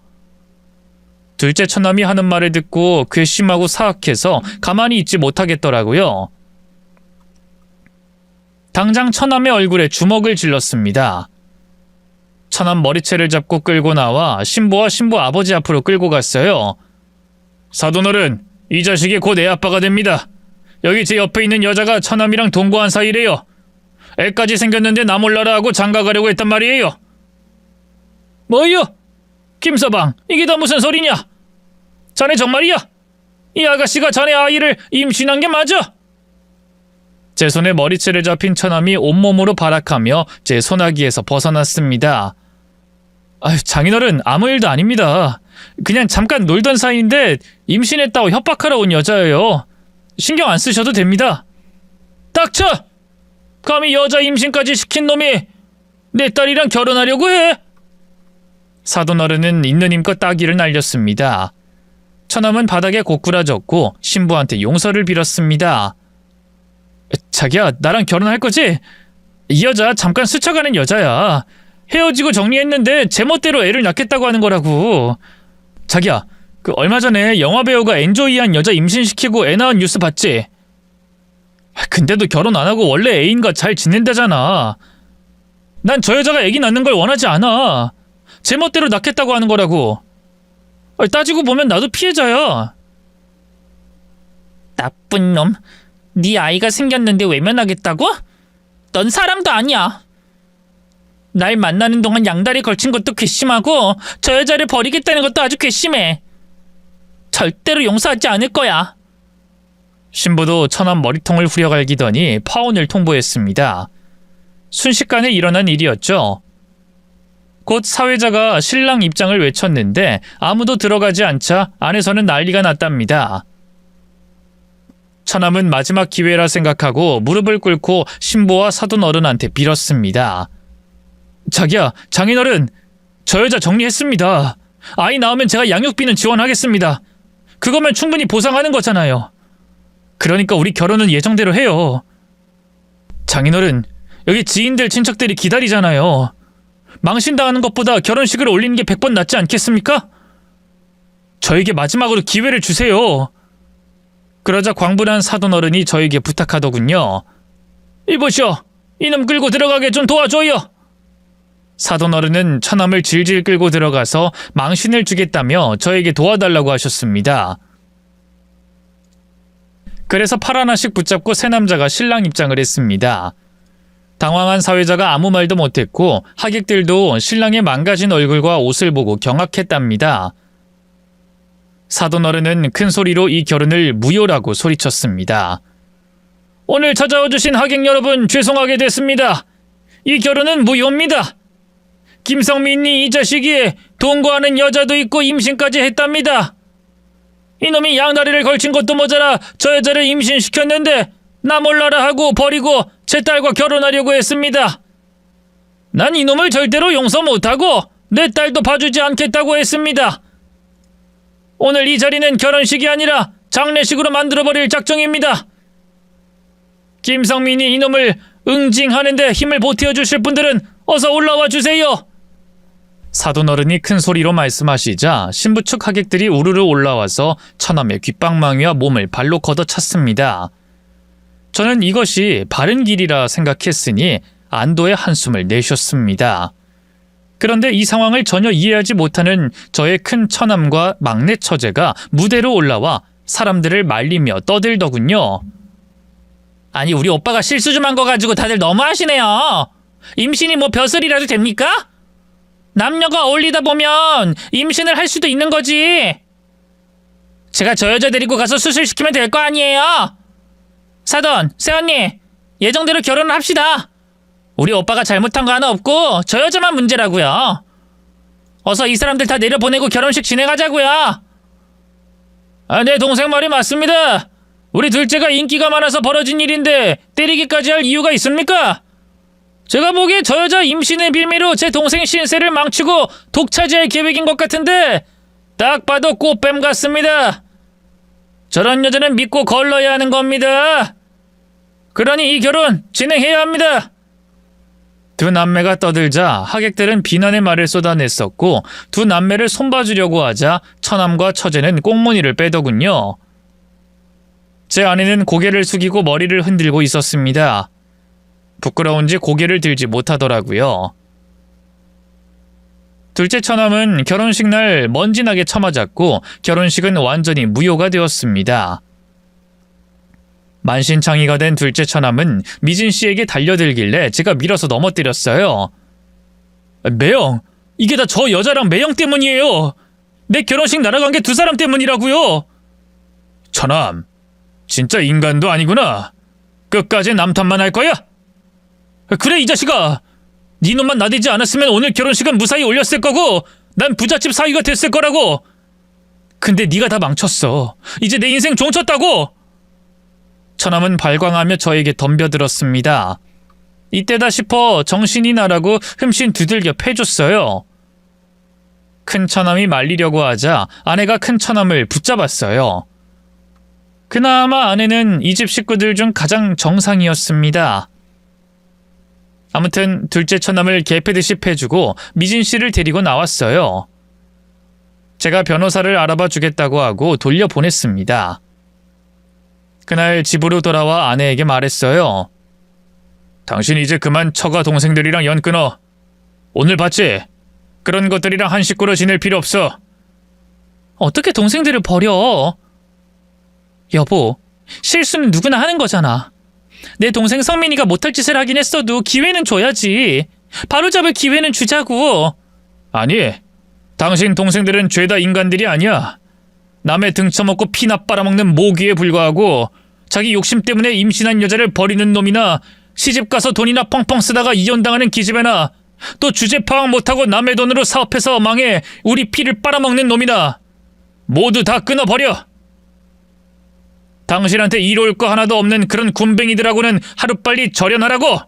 둘째 처남이 하는 말을 듣고 괘씸하고 사악해서 가만히 있지 못하겠더라고요. 당장 처남의 얼굴에 주먹을 질렀습니다. 처남 머리채를 잡고 끌고 나와 신부와 신부 아버지 앞으로 끌고 갔어요. 사돈어른, 이 자식이 곧 애 아빠가 됩니다. 여기 제 옆에 있는 여자가 처남이랑 동거한 사이래요. 애까지 생겼는데 나 몰라라 하고 장가가려고 했단 말이에요. 뭐요? 김서방, 이게 다 무슨 소리냐? 자네 정말이야? 이 아가씨가 자네 아이를 임신한 게 맞아? 제 손에 머리채를 잡힌 처남이 온몸으로 발악하며 제 손아귀에서 벗어났습니다. 아유, 장인어른, 아무 일도 아닙니다. 그냥 잠깐 놀던 사이인데 임신했다고 협박하러 온 여자예요. 신경 안 쓰셔도 됩니다. 닥쳐! 감히 여자 임신까지 시킨 놈이 내 딸이랑 결혼하려고 해? 사돈어른은 있는 힘껏 따귀를 날렸습니다. 처남은 바닥에 고꾸라졌고 신부한테 용서를 빌었습니다. 자기야, 나랑 결혼할 거지? 이 여자 잠깐 스쳐가는 여자야. 헤어지고 정리했는데 제멋대로 애를 낳겠다고 하는 거라고. 자기야, 그 얼마 전에 영화배우가 엔조이한 여자 임신시키고 애 낳은 뉴스 봤지? 근데도 결혼 안 하고 원래 애인과 잘 지낸다잖아. 난 저 여자가 애기 낳는 걸 원하지 않아. 제멋대로 낳겠다고 하는 거라고. 따지고 보면 나도 피해자야. 나쁜 놈. 네 아이가 생겼는데 외면하겠다고? 넌 사람도 아니야. 날 만나는 동안 양다리 걸친 것도 괘씸하고 저 여자를 버리겠다는 것도 아주 괘씸해. 절대로 용서하지 않을 거야. 신부도 처남 머리통을 후려갈기더니 파혼을 통보했습니다. 순식간에 일어난 일이었죠. 곧 사회자가 신랑 입장을 외쳤는데 아무도 들어가지 않자 안에서는 난리가 났답니다. 처남은 마지막 기회라 생각하고 무릎을 꿇고 신부와 사돈어른한테 빌었습니다. 자기야, 장인어른, 저 여자 정리했습니다. 아이 낳으면 제가 양육비는 지원하겠습니다. 그거면 충분히 보상하는 거잖아요. 그러니까 우리 결혼은 예정대로 해요. 장인어른, 여기 지인들 친척들이 기다리잖아요. 망신당하는 것보다 결혼식을 올리는 게 100번 낫지 않겠습니까? 저에게 마지막으로 기회를 주세요. 그러자 광분한 사돈어른이 저에게 부탁하더군요. 이보시오, 이놈 끌고 들어가게 좀 도와줘요. 사돈어른은 처남을 질질 끌고 들어가서 망신을 주겠다며 저에게 도와달라고 하셨습니다. 그래서 팔 하나씩 붙잡고 새 남자가 신랑 입장을 했습니다. 당황한 사회자가 아무 말도 못했고 하객들도 신랑의 망가진 얼굴과 옷을 보고 경악했답니다. 사돈어른은 큰 소리로 이 결혼을 무효라고 소리쳤습니다. 오늘 찾아와 주신 하객 여러분, 죄송하게 됐습니다. 이 결혼은 무효입니다. 김성민이 이 자식이 동거하는 여자도 있고 임신까지 했답니다. 이놈이 양다리를 걸친 것도 모자라 저 여자를 임신시켰는데 나 몰라라 하고 버리고 제 딸과 결혼하려고 했습니다. 난 이놈을 절대로 용서 못하고 내 딸도 봐주지 않겠다고 했습니다. 오늘 이 자리는 결혼식이 아니라 장례식으로 만들어버릴 작정입니다. 김성민이 이놈을 응징하는데 힘을 보태어주실 분들은 어서 올라와 주세요. 사돈어른이 큰 소리로 말씀하시자 신부 측 하객들이 우르르 올라와서 처남의 귓방망이와 몸을 발로 걷어찼습니다. 저는 이것이 바른 길이라 생각했으니 안도의 한숨을 내쉬었습니다. 그런데 이 상황을 전혀 이해하지 못하는 저의 큰 처남과 막내 처제가 무대로 올라와 사람들을 말리며 떠들더군요. 아니, 우리 오빠가 실수 좀 한 거 가지고 다들 너무하시네요. 임신이 뭐 벼슬이라도 됩니까? 남녀가 어울리다 보면 임신을 할 수도 있는 거지. 제가 저 여자 데리고 가서 수술시키면 될 거 아니에요? 사돈, 새언니, 예정대로 결혼을 합시다. 우리 오빠가 잘못한 거 하나 없고 저 여자만 문제라고요. 어서 이 사람들 다 내려보내고 결혼식 진행하자고요. 내 동생 말이 맞습니다. 우리 둘째가 인기가 많아서 벌어진 일인데 때리기까지 할 이유가 있습니까? 제가 보기에 저 여자 임신의 빌미로 제 동생 신세를 망치고 독차지할 계획인 것 같은데 딱 봐도 꽃뱀 같습니다. 저런 여자는 믿고 걸러야 하는 겁니다. 그러니 이 결혼 진행해야 합니다. 두 남매가 떠들자 하객들은 비난의 말을 쏟아냈었고 두 남매를 손봐주려고 하자 처남과 처제는 꽁무니를 빼더군요. 제 아내는 고개를 숙이고 머리를 흔들고 있었습니다. 부끄러운지 고개를 들지 못하더라고요. 둘째 처남은 결혼식 날 먼지나게 처맞았고 결혼식은 완전히 무효가 되었습니다. 만신창이가 된 둘째 처남은 미진 씨에게 달려들길래 제가 밀어서 넘어뜨렸어요. 매영, 이게 다 저 여자랑 매영 때문이에요. 내 결혼식 날아간 게 두 사람 때문이라고요. 처남, 진짜 인간도 아니구나. 끝까지 남 탓만 할 거야? 그래, 이 자식아. 네 놈만 나대지 않았으면 오늘 결혼식은 무사히 올렸을 거고 난 부잣집 사위가 됐을 거라고. 근데 네가 다 망쳤어. 이제 내 인생 종쳤다고. 처남은 발광하며 저에게 덤벼들었습니다. 이때다 싶어 정신이 나라고 흠씬 두들겨 패줬어요. 큰 처남이 말리려고 하자 아내가 큰 처남을 붙잡았어요. 그나마 아내는 이 집 식구들 중 가장 정상이었습니다. 아무튼 둘째 처남을 개패듯이 패주고 미진 씨를 데리고 나왔어요. 제가 변호사를 알아봐 주겠다고 하고 돌려보냈습니다. 그날 집으로 돌아와 아내에게 말했어요. 당신 이제 그만 처가 동생들이랑 연 끊어. 오늘 봤지? 그런 것들이랑 한 식구로 지낼 필요 없어. 어떻게 동생들을 버려? 여보, 실수는 누구나 하는 거잖아. 내 동생 성민이가 못할 짓을 하긴 했어도 기회는 줘야지. 바로잡을 기회는 주자고. 아니, 당신 동생들은 죄다 인간들이 아니야. 남의 등쳐먹고 피나 빨아먹는 모기에 불과하고 자기 욕심 때문에 임신한 여자를 버리는 놈이나 시집가서 돈이나 펑펑 쓰다가 이혼당하는 기집애나 또 주제 파악 못하고 남의 돈으로 사업해서 망해 우리 피를 빨아먹는 놈이나 모두 다 끊어버려. 당신한테 이로울 거 하나도 없는 그런 군뱅이들하고는 하루빨리 절연하라고.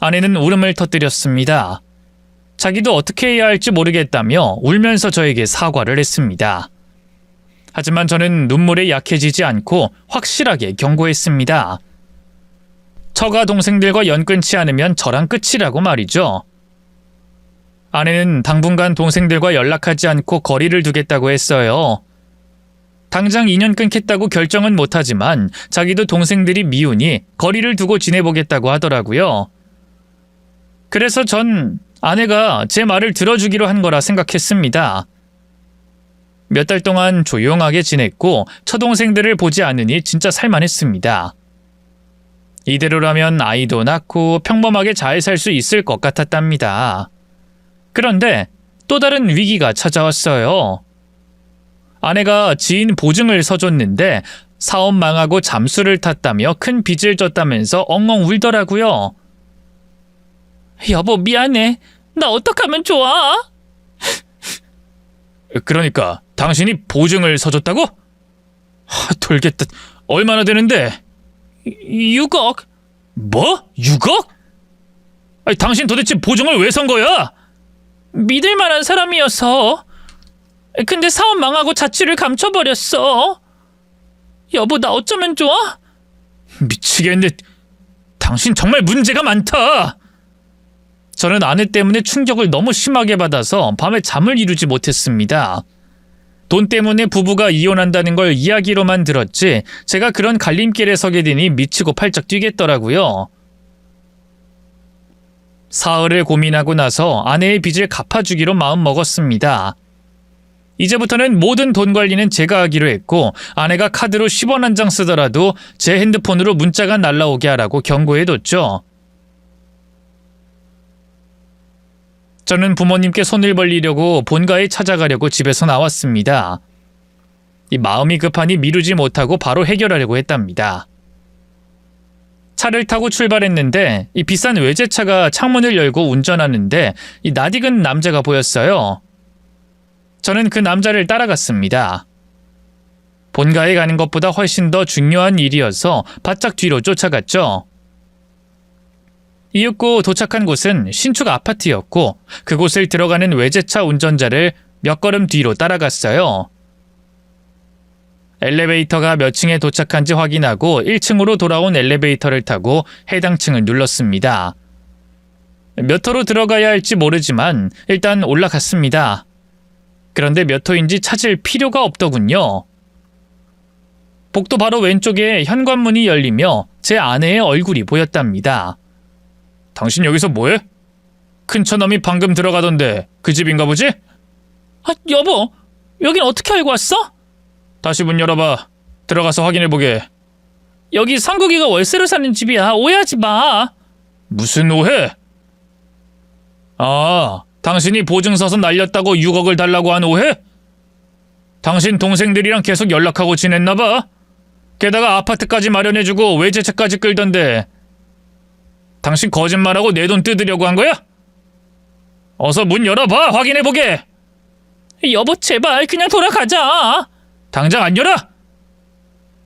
아내는 울음을 터뜨렸습니다. 자기도 어떻게 해야 할지 모르겠다며 울면서 저에게 사과를 했습니다. 하지만 저는 눈물에 약해지지 않고 확실하게 경고했습니다. 처가 동생들과 연 끊지 않으면 저랑 끝이라고 말이죠. 아내는 당분간 동생들과 연락하지 않고 거리를 두겠다고 했어요. 당장 인연 끊겠다고 결정은 못하지만 자기도 동생들이 미우니 거리를 두고 지내보겠다고 하더라고요. 그래서 전 아내가 제 말을 들어주기로 한 거라 생각했습니다. 몇 달 동안 조용하게 지냈고 처동생들을 보지 않으니 진짜 살만했습니다. 이대로라면 아이도 낳고 평범하게 잘 살 수 있을 것 같았답니다. 그런데 또 다른 위기가 찾아왔어요. 아내가 지인 보증을 서줬는데 사업 망하고 잠수를 탔다며 큰 빚을 졌다면서 엉엉 울더라고요. 여보, 미안해. 나 어떡하면 좋아? 그러니까 당신이 보증을 서줬다고? 돌겠다. 얼마나 되는데? 6억. 뭐? 6억? 아니, 당신 도대체 보증을 왜 선 거야? 믿을 만한 사람이어서. 근데 사업 망하고 자취를 감춰버렸어. 여보, 나 어쩌면 좋아? 미치겠네. 당신 정말 문제가 많다. 저는 아내 때문에 충격을 너무 심하게 받아서 밤에 잠을 이루지 못했습니다. 돈 때문에 부부가 이혼한다는 걸 이야기로만 들었지 제가 그런 갈림길에 서게 되니 미치고 팔짝 뛰겠더라고요. 사흘을 고민하고 나서 아내의 빚을 갚아주기로 마음먹었습니다. 이제부터는 모든 돈 관리는 제가 하기로 했고 아내가 카드로 10원 한 장 쓰더라도 제 핸드폰으로 문자가 날라오게 하라고 경고해뒀죠. 저는 부모님께 손을 벌리려고 본가에 찾아가려고 집에서 나왔습니다. 이 마음이 급하니 미루지 못하고 바로 해결하려고 했답니다. 차를 타고 출발했는데 이 비싼 외제차가 창문을 열고 운전하는데 이 낯익은 남자가 보였어요. 저는 그 남자를 따라갔습니다. 본가에 가는 것보다 훨씬 더 중요한 일이어서 바짝 뒤로 쫓아갔죠. 이윽고 도착한 곳은 신축 아파트였고 그곳을 들어가는 외제차 운전자를 몇 걸음 뒤로 따라갔어요. 엘리베이터가 몇 층에 도착한지 확인하고 1층으로 돌아온 엘리베이터를 타고 해당 층을 눌렀습니다. 몇 호로 들어가야 할지 모르지만 일단 올라갔습니다. 그런데 몇 호인지 찾을 필요가 없더군요. 복도 바로 왼쪽에 현관문이 열리며 제 아내의 얼굴이 보였답니다. 당신 여기서 뭐해? 큰 처남이 방금 들어가던데 그 집인가 보지? 아, 여보, 여긴 어떻게 알고 왔어? 다시 문 열어봐. 들어가서 확인해보게. 여기 상국이가 월세로 사는 집이야. 오해하지 마. 무슨 오해? 아, 당신이 보증 서서 날렸다고 6억을 달라고 한 오해? 당신 동생들이랑 계속 연락하고 지냈나봐. 게다가 아파트까지 마련해주고 외제차까지 끌던데 당신 거짓말하고 내 돈 뜯으려고 한 거야? 어서 문 열어봐. 확인해보게. 여보, 제발 그냥 돌아가자. 당장 안 열어!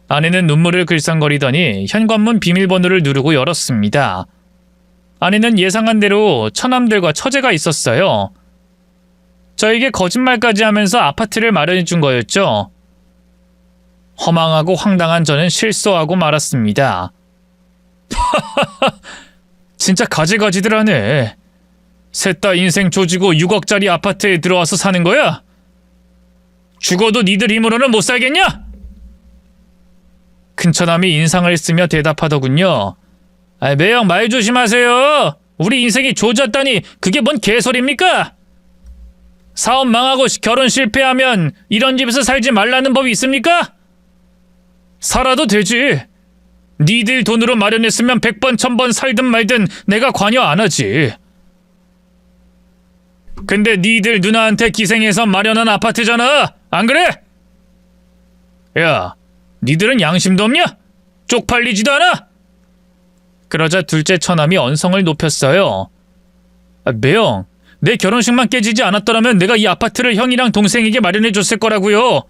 아내는 눈물을 글썽거리더니 현관문 비밀번호를 누르고 열었습니다. 아내는 예상한 대로 처남들과 처제가 있었어요. 저에게 거짓말까지 하면서 아파트를 마련해 준 거였죠. 허망하고 황당한 저는 실소하고 말았습니다. 진짜 가지가지들 하네. 셋 다 인생 조지고 6억짜리 아파트에 들어와서 사는 거야? 죽어도 니들 힘으로는 못 살겠냐? 큰처남이 인상을 쓰며 대답하더군요. 매형 말 조심하세요. 우리 인생이 조졌다니 그게 뭔 개소리입니까? 사업 망하고 결혼 실패하면 이런 집에서 살지 말라는 법이 있습니까? 살아도 되지. 니들 돈으로 마련했으면 100번 1000번 살든 말든 내가 관여 안 하지. 근데 니들 누나한테 기생해서 마련한 아파트잖아. 안 그래? 야, 니들은 양심도 없냐? 쪽팔리지도 않아? 그러자 둘째 처남이 언성을 높였어요. 매형, 내 결혼식만 깨지지 않았더라면 내가 이 아파트를 형이랑 동생에게 마련해줬을 거라고요.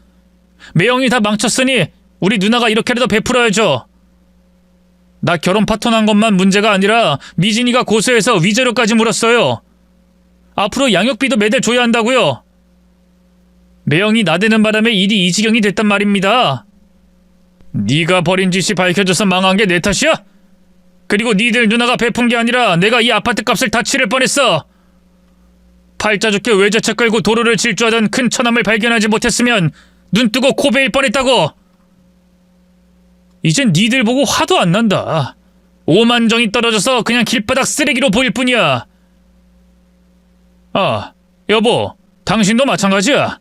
매형이 다 망쳤으니 우리 누나가 이렇게라도 베풀어야죠. 나 결혼 파토난 것만 문제가 아니라 미진이가 고소해서 위자료까지 물었어요. 앞으로 양육비도 매달 줘야 한다고요. 매형이 나대는 바람에 일이 이 지경이 됐단 말입니다. 네가 벌인 짓이 밝혀져서 망한 게 내 탓이야? 그리고 니들 누나가 베푼 게 아니라 내가 이 아파트 값을 다 치를 뻔했어. 팔자 좋게 외제차 끌고 도로를 질주하던 큰 처남을 발견하지 못했으면 눈 뜨고 코 베일 뻔했다고. 이젠 니들 보고 화도 안 난다. 오만정이 떨어져서 그냥 길바닥 쓰레기로 보일 뿐이야. 아, 여보, 당신도 마찬가지야.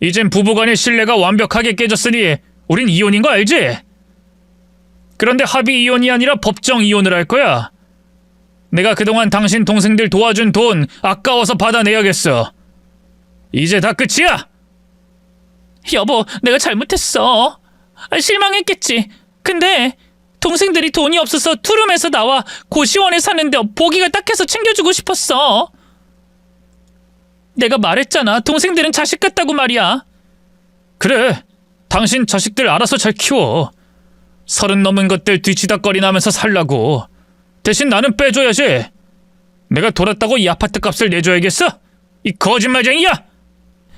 이젠 부부간의 신뢰가 완벽하게 깨졌으니 우린 이혼인 거 알지? 그런데 합의 이혼이 아니라 법정 이혼을 할 거야. 내가 그동안 당신 동생들 도와준 돈 아까워서 받아내야겠어. 이제 다 끝이야. 여보, 내가 잘못했어. 실망했겠지. 근데 동생들이 돈이 없어서 투룸에서 나와 고시원에 사는데 보기가 딱해서 챙겨주고 싶었어. 내가 말했잖아. 동생들은 자식 같다고 말이야. 그래, 당신 자식들 알아서 잘 키워. 30 넘은 것들 뒤치다꺼리나면서 살라고. 대신 나는 빼줘야지. 내가 돌았다고 이 아파트 값을 내줘야겠어? 이 거짓말쟁이야!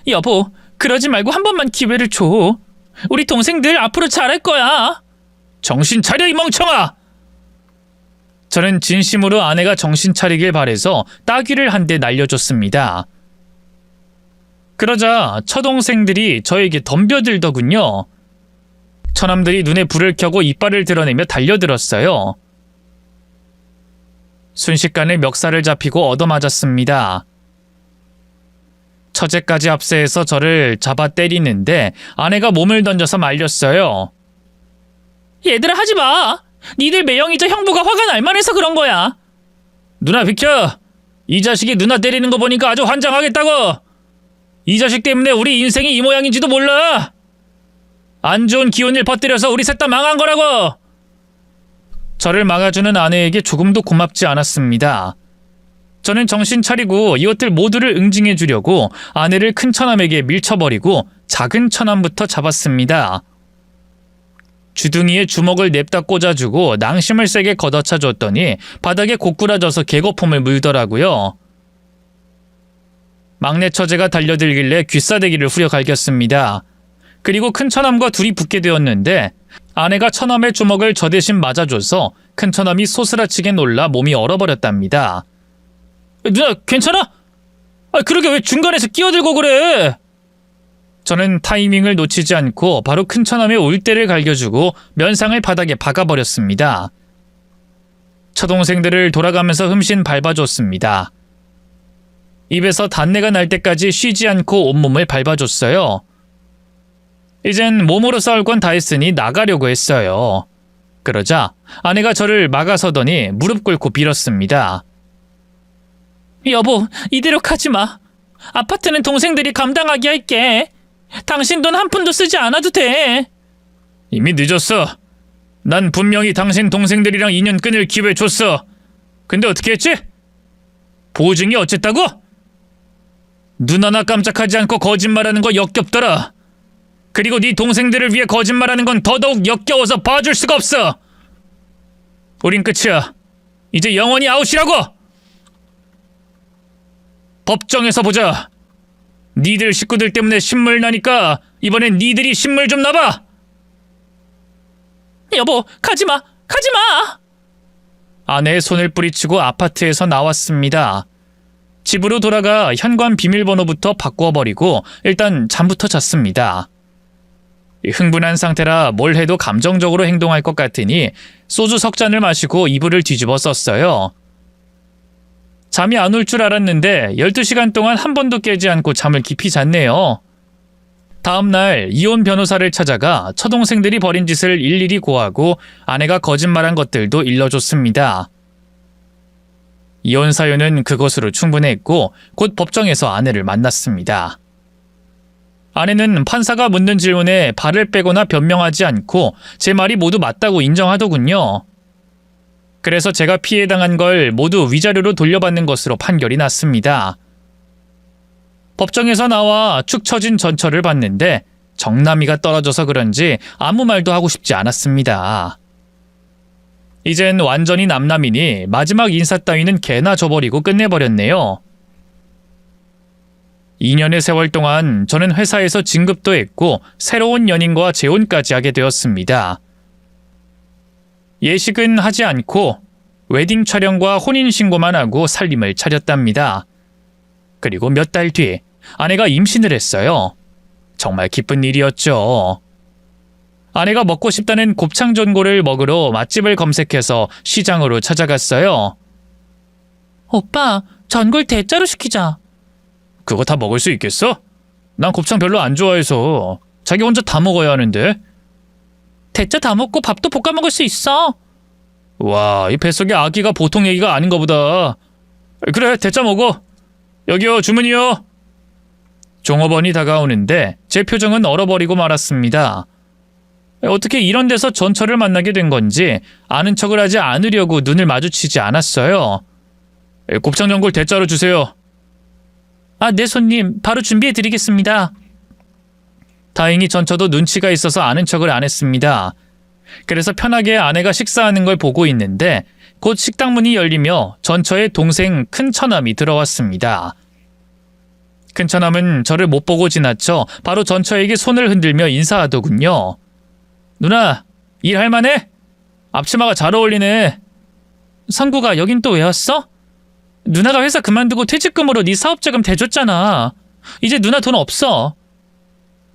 여보, 그러지 말고 한 번만 기회를 줘. 우리 동생들 앞으로 잘할 거야. 정신 차려 이 멍청아! 저는 진심으로 아내가 정신 차리길 바래서 따귀를 한 대 날려줬습니다. 그러자 처동생들이 저에게 덤벼들더군요. 처남들이 눈에 불을 켜고 이빨을 드러내며 달려들었어요. 순식간에 멱살을 잡히고 얻어맞았습니다. 처제까지 합세해서 저를 잡아 때리는데 아내가 몸을 던져서 말렸어요. 얘들아, 하지 마. 니들 매형이자 형부가 화가 날 만해서 그런 거야. 누나 비켜! 이 자식이 누나 때리는 거 보니까 아주 환장하겠다고! 이 자식 때문에 우리 인생이 이 모양인지도 몰라! 안 좋은 기운을 퍼뜨려서 우리 셋 다 망한 거라고! 저를 막아주는 아내에게 조금도 고맙지 않았습니다. 저는 정신 차리고 이것들 모두를 응징해 주려고 아내를 큰 처남에게 밀쳐버리고 작은 처남부터 잡았습니다. 주둥이에 주먹을 냅다 꽂아주고 낭심을 세게 걷어차 줬더니 바닥에 고꾸라져서 개거품을 물더라고요. 막내 처제가 달려들길래 귀싸대기를 후려 갈겼습니다. 그리고 큰 처남과 둘이 붙게 되었는데 아내가 처남의 주먹을 저 대신 맞아줘서 큰 처남이 소스라치게 놀라 몸이 얼어버렸답니다. 누나 괜찮아? 그러게 왜 중간에서 끼어들고 그래? 저는 타이밍을 놓치지 않고 바로 큰 처남의 올대를 갈겨주고 면상을 바닥에 박아버렸습니다. 처동생들을 돌아가면서 흠씬 밟아줬습니다. 입에서 단내가 날 때까지 쉬지 않고 온몸을 밟아줬어요. 이젠 몸으로 싸울 건 다 했으니 나가려고 했어요. 그러자 아내가 저를 막아서더니 무릎 꿇고 빌었습니다. 여보, 이대로 가지 마. 아파트는 동생들이 감당하게 할게. 당신 돈 한 푼도 쓰지 않아도 돼. 이미 늦었어. 난 분명히 당신 동생들이랑 인연 끊을 기회 줬어. 근데 어떻게 했지? 보증이 어쨌다고? 눈 하나 깜짝하지 않고 거짓말하는 거 역겹더라. 그리고 네 동생들을 위해 거짓말하는 건 더더욱 역겨워서 봐줄 수가 없어. 우린 끝이야. 이제 영원히 아웃이라고. 법정에서 보자. 니들 식구들 때문에 신물 나니까 이번엔 니들이 신물 좀 나봐. 여보, 가지마. 가지마. 아내의 손을 뿌리치고 아파트에서 나왔습니다. 집으로 돌아가 현관 비밀번호부터 바꾸어버리고 일단 잠부터 잤습니다. 흥분한 상태라 뭘 해도 감정적으로 행동할 것 같으니 소주 석 잔을 마시고 이불을 뒤집어 썼어요. 잠이 안 올 줄 알았는데 12시간 동안 한 번도 깨지 않고 잠을 깊이 잤네요. 다음 날 이혼 변호사를 찾아가 처동생들이 벌인 짓을 일일이 고하고 아내가 거짓말한 것들도 일러줬습니다. 이혼 사유는 그것으로 충분했고 곧 법정에서 아내를 만났습니다. 아내는 판사가 묻는 질문에 발을 빼거나 변명하지 않고 제 말이 모두 맞다고 인정하더군요. 그래서 제가 피해당한 걸 모두 위자료로 돌려받는 것으로 판결이 났습니다. 법정에서 나와 축 처진 전철을 봤는데 정남이가 떨어져서 그런지 아무 말도 하고 싶지 않았습니다. 이젠 완전히 남남이니 마지막 인사 따위는 개나 줘버리고 끝내버렸네요. 2년의 세월 동안 저는 회사에서 진급도 했고 새로운 연인과 재혼까지 하게 되었습니다. 예식은 하지 않고 웨딩 촬영과 혼인신고만 하고 살림을 차렸답니다. 그리고 몇 달 뒤 아내가 임신을 했어요. 정말 기쁜 일이었죠. 아내가 먹고 싶다는 곱창전골을 먹으러 맛집을 검색해서 시장으로 찾아갔어요. 오빠, 전골 대짜로 시키자. 그거 다 먹을 수 있겠어? 난 곱창 별로 안 좋아해서. 자기 혼자 다 먹어야 하는데. 대짜 다 먹고 밥도 볶아 먹을 수 있어. 와, 이 뱃속에 아기가 보통 얘기가 아닌가 보다. 그래, 대짜 먹어. 여기요, 주문이요. 종업원이 다가오는데 제 표정은 얼어버리고 말았습니다. 어떻게 이런 데서 전철을 만나게 된 건지 아는 척을 하지 않으려고 눈을 마주치지 않았어요. 곱창 전골 대짜로 주세요. 네 손님, 바로 준비해드리겠습니다. 다행히 전처도 눈치가 있어서 아는 척을 안 했습니다. 그래서 편하게 아내가 식사하는 걸 보고 있는데 곧 식당 문이 열리며 전처의 동생 큰처남이 들어왔습니다. 큰처남은 저를 못 보고 지나쳐 바로 전처에게 손을 흔들며 인사하더군요. 누나, 일할 만해? 앞치마가 잘 어울리네. 성구가 여긴 또 왜 왔어? 누나가 회사 그만두고 퇴직금으로 네 사업자금 대줬잖아. 이제 누나 돈 없어.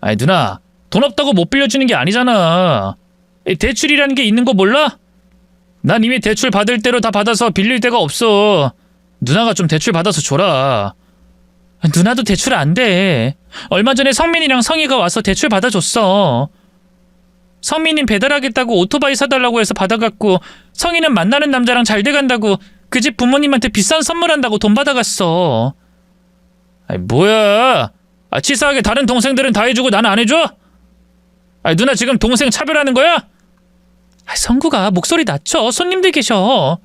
아니 누나, 돈 없다고 못 빌려주는 게 아니잖아. 대출이라는 게 있는 거 몰라? 난 이미 대출 받을 대로 다 받아서 빌릴 데가 없어. 누나가 좀 대출 받아서 줘라. 누나도 대출 안 돼. 얼마 전에 성민이랑 성희가 와서 대출 받아줬어. 성민이는 배달하겠다고 오토바이 사달라고 해서 받아갔고, 성희는 만나는 남자랑 잘 돼간다고 그 집 부모님한테 비싼 선물한다고 돈 받아갔어. 아이 뭐야? 치사하게 다른 동생들은 다 해주고 나는 안 해줘? 누나 지금 동생 차별하는 거야? 성구가 목소리 낮춰. 손님들 계셔.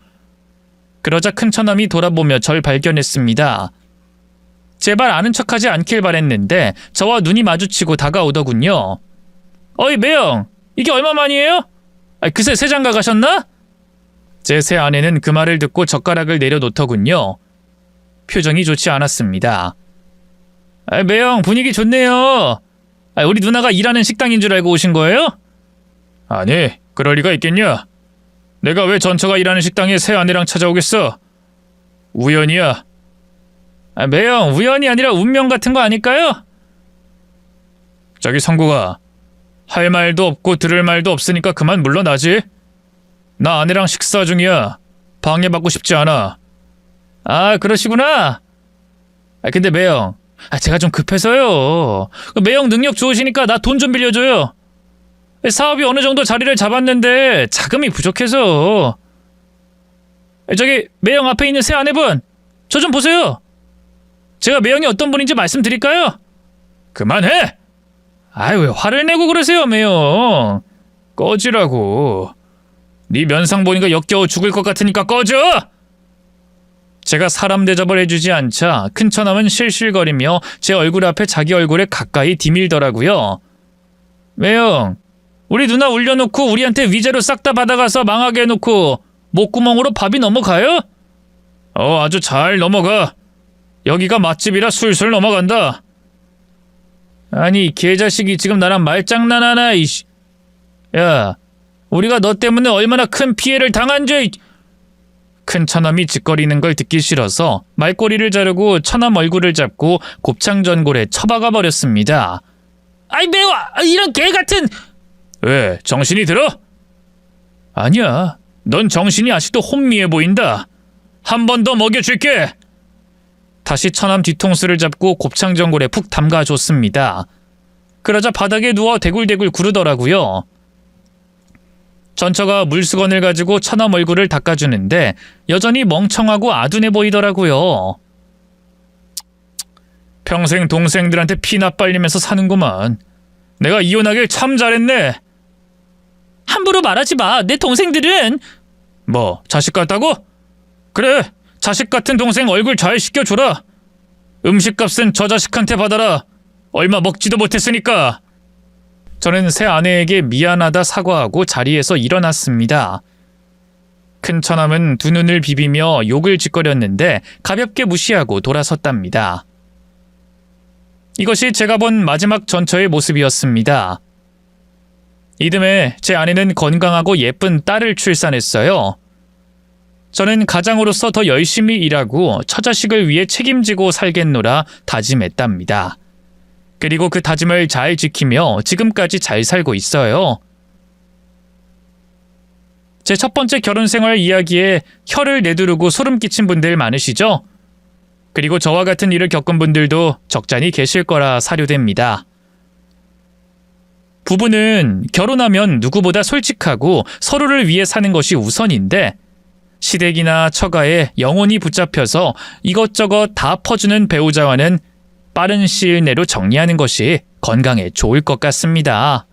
그러자 큰처남이 돌아보며 절 발견했습니다. 제발 아는 척하지 않길 바랬는데 저와 눈이 마주치고 다가오더군요. 어이 매영, 이게 얼마만이에요? 그새 새 장가 가셨나? 제 새 아내는 그 말을 듣고 젓가락을 내려놓더군요. 표정이 좋지 않았습니다. 매영, 분위기 좋네요. 우리 누나가 일하는 식당인 줄 알고 오신 거예요? 아니, 그럴 리가 있겠냐? 내가 왜 전처가 일하는 식당에 새 아내랑 찾아오겠어? 우연이야. 매영, 우연이 아니라 운명 같은 거 아닐까요? 저기 성구가, 할 말도 없고 들을 말도 없으니까 그만 물러나지. 나 아내랑 식사 중이야. 방해받고 싶지 않아. 그러시구나. 근데 매영, 제가 좀 급해서요. 매영 능력 좋으시니까 나 돈 좀 빌려줘요. 사업이 어느 정도 자리를 잡았는데 자금이 부족해서. 저기 매영 앞에 있는 새 아내분, 저 좀 보세요. 제가 매영이 어떤 분인지 말씀드릴까요? 그만해! 왜 화를 내고 그러세요, 매영. 꺼지라고. 네 면상 보니까 역겨워 죽을 것 같으니까 꺼져! 제가 사람 대접을 해주지 않자 큰처남은 실실거리며 제 얼굴 앞에 자기 얼굴에 가까이 디밀더라고요. 매영, 우리 누나 울려놓고 우리한테 위자료 싹 다 받아가서 망하게 해놓고 목구멍으로 밥이 넘어가요? 아주 잘 넘어가. 여기가 맛집이라 술술 넘어간다. 아니, 개자식이 지금 나랑 말장난하나, 이씨. 야, 우리가 너 때문에 얼마나 큰 피해를 당한 줄. 큰처남이 짓거리는 걸 듣기 싫어서 말꼬리를 자르고 처남 얼굴을 잡고 곱창전골에 처박아 버렸습니다. 매워! 이런 개 같은! 왜, 정신이 들어? 아니야, 넌 정신이 아직도 혼미해 보인다. 한 번 더 먹여줄게. 다시 처남 뒤통수를 잡고 곱창전골에 푹 담가줬습니다. 그러자 바닥에 누워 대굴대굴 구르더라고요. 전처가 물수건을 가지고 처남 얼굴을 닦아주는데 여전히 멍청하고 아둔해 보이더라고요. 평생 동생들한테 피나 빨리면서 사는구만. 내가 이혼하길 참 잘했네. 함부로 말하지 마. 내 동생들은. 뭐, 자식 같다고? 그래, 자식 같은 동생 얼굴 잘 씻겨줘라. 음식값은 저 자식한테 받아라. 얼마 먹지도 못했으니까. 저는 새 아내에게 미안하다 사과하고 자리에서 일어났습니다. 큰처남은 두 눈을 비비며 욕을 짓거렸는데 가볍게 무시하고 돌아섰답니다. 이것이 제가 본 마지막 전처의 모습이었습니다. 이듬해 제 아내는 건강하고 예쁜 딸을 출산했어요. 저는 가장으로서 더 열심히 일하고 처자식을 위해 책임지고 살겠노라 다짐했답니다. 그리고 그 다짐을 잘 지키며 지금까지 잘 살고 있어요. 제 첫 번째 결혼 생활 이야기에 혀를 내두르고 소름 끼친 분들 많으시죠? 그리고 저와 같은 일을 겪은 분들도 적잖이 계실 거라 사료됩니다. 부부는 결혼하면 누구보다 솔직하고 서로를 위해 사는 것이 우선인데 시댁이나 처가에 영혼이 붙잡혀서 이것저것 다 퍼주는 배우자와는 빠른 시일 내로 정리하는 것이 건강에 좋을 것 같습니다.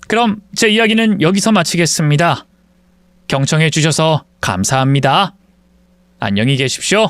그럼 제 이야기는 여기서 마치겠습니다. 경청해 주셔서 감사합니다. 안녕히 계십시오.